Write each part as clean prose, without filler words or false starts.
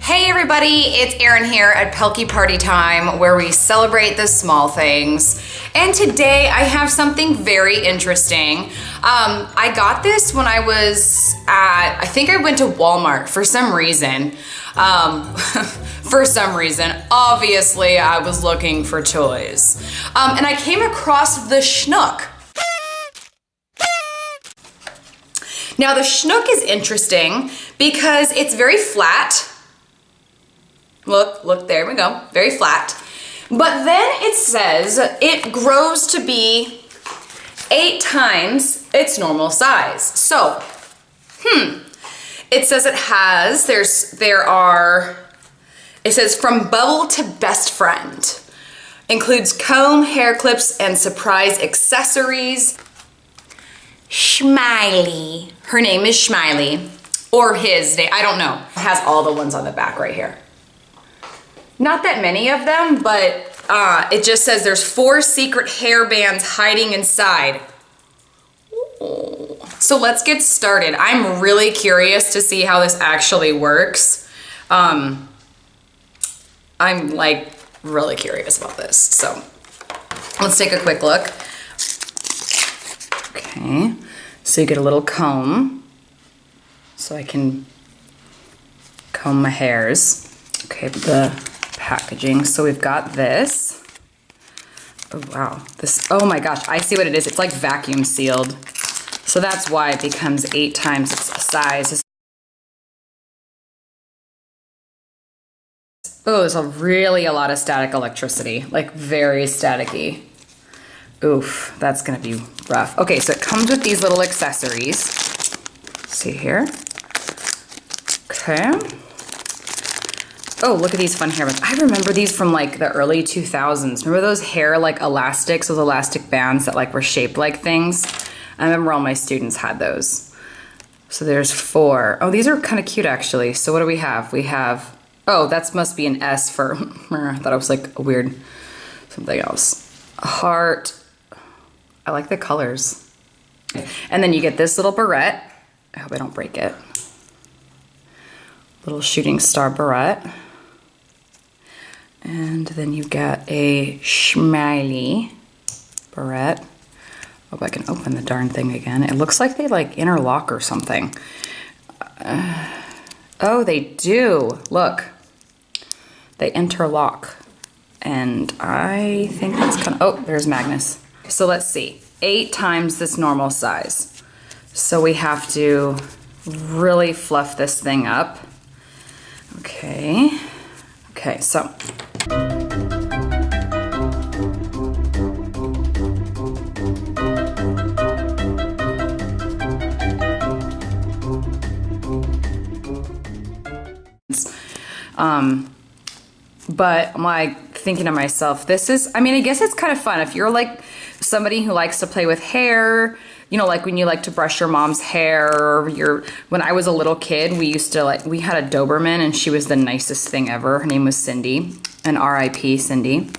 Hey everybody, it's Erin here at Pelkey Party Time, where we celebrate the small things. And today I have something very interesting. I got this when I was I think I went to Walmart for some reason. Obviously I was looking for toys. And I came across the Schnook. Now the Schnook is interesting because it's very flat. Look, there we go, very flat. But then it says it grows to be 8 times its normal size. So, it says it says from bubble to best friend. Includes comb, hair clips, and surprise accessories. Smiley. Her name is Smiley. Or his name, I don't know. It has all the ones on the back right here. Not that many of them, but it just says there's 4 secret hair bands hiding inside. Ooh. So let's get started. I'm really curious to see how this actually works. I'm like really curious about this. So let's take a quick look. Okay, so you get a little comb so I can comb my hairs. Okay, the packaging. So we've got this. Oh wow, oh my gosh, I see what it is. It's like vacuum sealed. So that's why it becomes 8 times its size. Oh, there's really a lot of static electricity, like very staticky. Oof, that's gonna be rough. Okay, so it comes with these little accessories. See here. Okay. Oh, look at these fun hair bands. I remember these from like the early 2000s. Remember those hair like elastics, those elastic bands that like were shaped like things? I remember all my students had those. So there's 4. Oh, these are kind of cute actually. So what do we have? We have, oh, that must be an S for, I thought it was like a weird something else. A heart. I like the colors. And then you get this little barrette. I hope I don't break it. Little shooting star barrette. And then you get a Smiley barrette. Hope I can open the darn thing again. It looks like they like interlock or something. Oh, they do. Look. They interlock. And I think that's kind of, oh, there's Magnus. So let's see. 8 times this normal size. So we have to really fluff this thing up. Okay. Okay, so. But I'm like thinking to myself, this is, I mean, I guess it's kind of fun if you're like somebody who likes to play with hair, you know, like when you like to brush your mom's hair, or when I was a little kid, we used to we had a Doberman and she was the nicest thing ever. Her name was Cindy, and R.I.P. Cindy.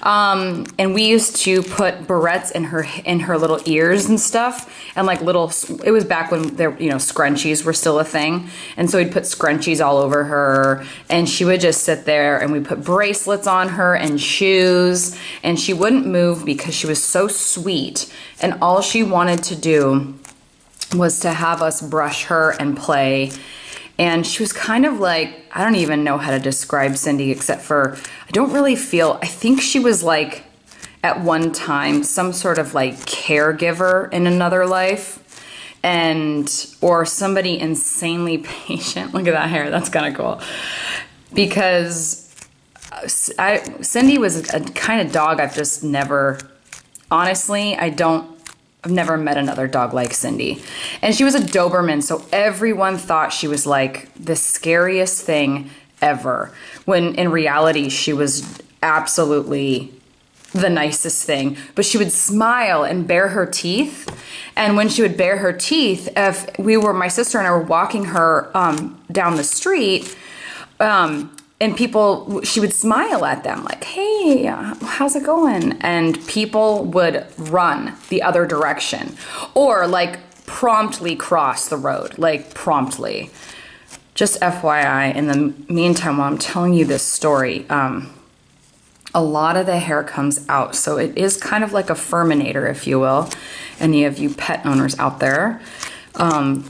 And we used to put barrettes in her little ears and stuff, and like little, it was back when there, you know, scrunchies were still a thing. And so we'd put scrunchies all over her, and she would just sit there, and we put bracelets on her and shoes, and she wouldn't move because she was so sweet. And all she wanted to do was to have us brush her and play. And she was kind of like, I don't even know how to describe Cindy except for, I think she was like, at one time, some sort of like caregiver in another life. Or somebody insanely patient. Look at that hair, that's kind of cool. Because Cindy was a kind of dog I've just never, honestly, I've never met another dog like Cindy. And she was a Doberman, so everyone thought she was like the scariest thing ever. When in reality, she was absolutely the nicest thing. But she would smile and bare her teeth. And when she would bare her teeth, if my sister and I were walking her down the street, and she would smile at them like, hey, how's it going? And people would run the other direction or like promptly cross the road, like promptly. just FYI, in the meantime, while I'm telling you this story, a lot of the hair comes out. So it is kind of like a furminator, if you will. Any of you pet owners out there. I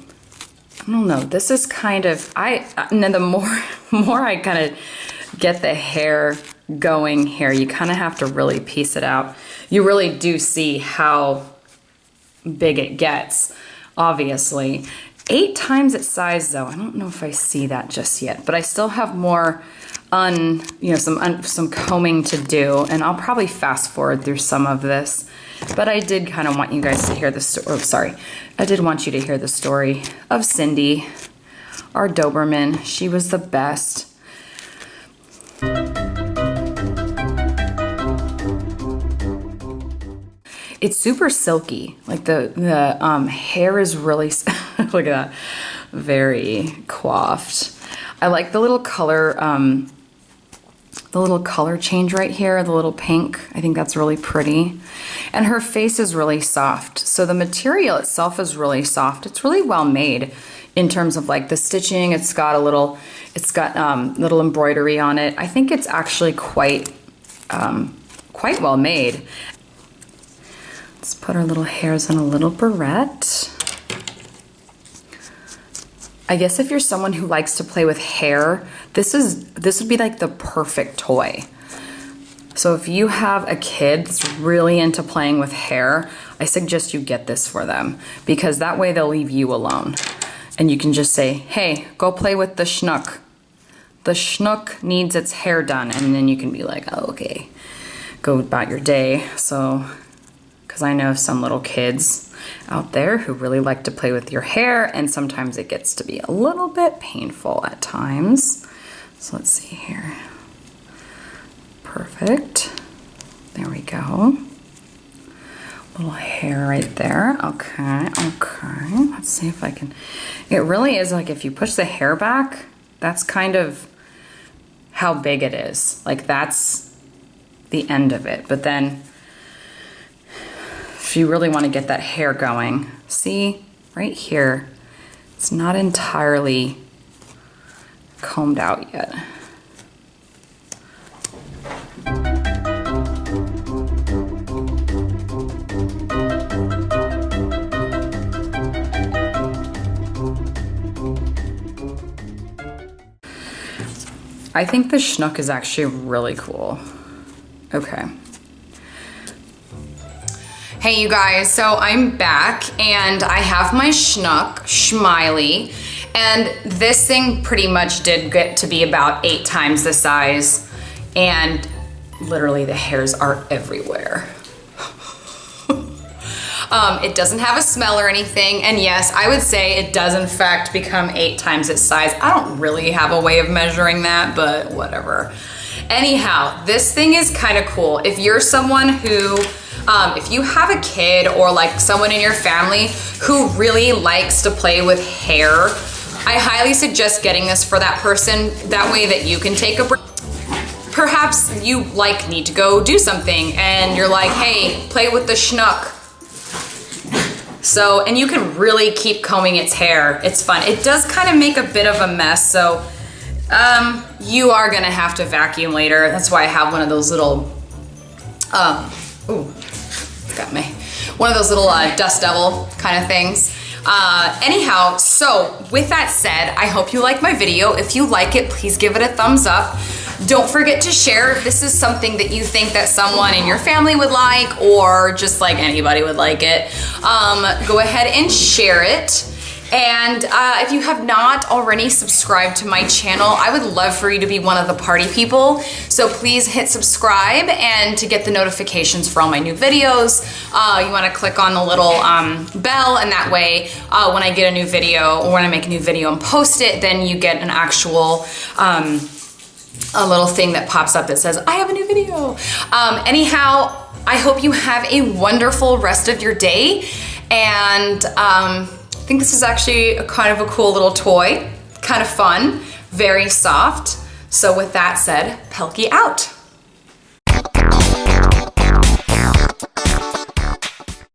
don't know, this is kind of, and then the more I kind of get the hair going here, you kind of have to really piece it out. You really do see how big it gets, obviously. 8 times its size though, I don't know if I see that just yet, but I still have more some combing to do, and I'll probably fast forward through some of this. But I did kind of want you guys to hear the story. I did want you to hear the story of Cindy, our Doberman. She was the best. It's super silky. Like the hair is really, look at that, very coiffed. I like the little color change right here, the little pink. I think that's really pretty. And her face is really soft. So the material itself is really soft. It's really well made in terms of like the stitching. It's got little embroidery on it. I think it's actually quite well made. Let's put our little hairs in a little barrette. I guess if you're someone who likes to play with hair, this would be like the perfect toy. So if you have a kid that's really into playing with hair, I suggest you get this for them, because that way they'll leave you alone. And you can just say, hey, go play with the Schnook. The Schnook needs its hair done. And then you can be like, oh, okay, go about your day. So, because I know some little kids out there who really like to play with your hair, and sometimes it gets to be a little bit painful at times. So let's see here. Perfect. There we go. Little hair right there. Okay, okay. Let's see if I can. It really is like if you push the hair back, that's kind of how big it is. Like that's the end of it. But then if you really want to get that hair going, see right here, it's not entirely combed out yet. I think the Schnook is actually really cool. Okay. Hey you guys, so I'm back and I have my Schnook, Schmiley, and this thing pretty much did get to be about 8 times the size, and literally the hairs are everywhere. It doesn't have a smell or anything, and yes, I would say it does in fact become 8 times its size. I don't really have a way of measuring that, but whatever. Anyhow, this thing is kind of cool. If you're someone who, if you have a kid or like someone in your family who really likes to play with hair, I highly suggest getting this for that person. That way that you can take a break. Perhaps you like need to go do something and you're like, hey, play with the Schnook. So, and you can really keep combing its hair. It's fun. It does kind of make a bit of a mess, so you are gonna have to vacuum later. That's why I have one of those little, ooh, got me. One of those little dust devil kind of things. Anyhow, so with that said, I hope you like my video. If you like it, please give it a thumbs up. Don't forget to share if this is something that you think that someone in your family would like, or just like anybody would like it. Go ahead and share it. And if you have not already subscribed to my channel, I would love for you to be one of the party people. So please hit subscribe, and to get the notifications for all my new videos, you wanna click on the little bell, and that way when I get a new video, or when I make a new video and post it, then you get an actual a little thing that pops up that says, I have a new video. Anyhow, I hope you have a wonderful rest of your day, and I think this is actually kind of a cool little toy, kind of fun, very soft. So with that said, Pelkey out.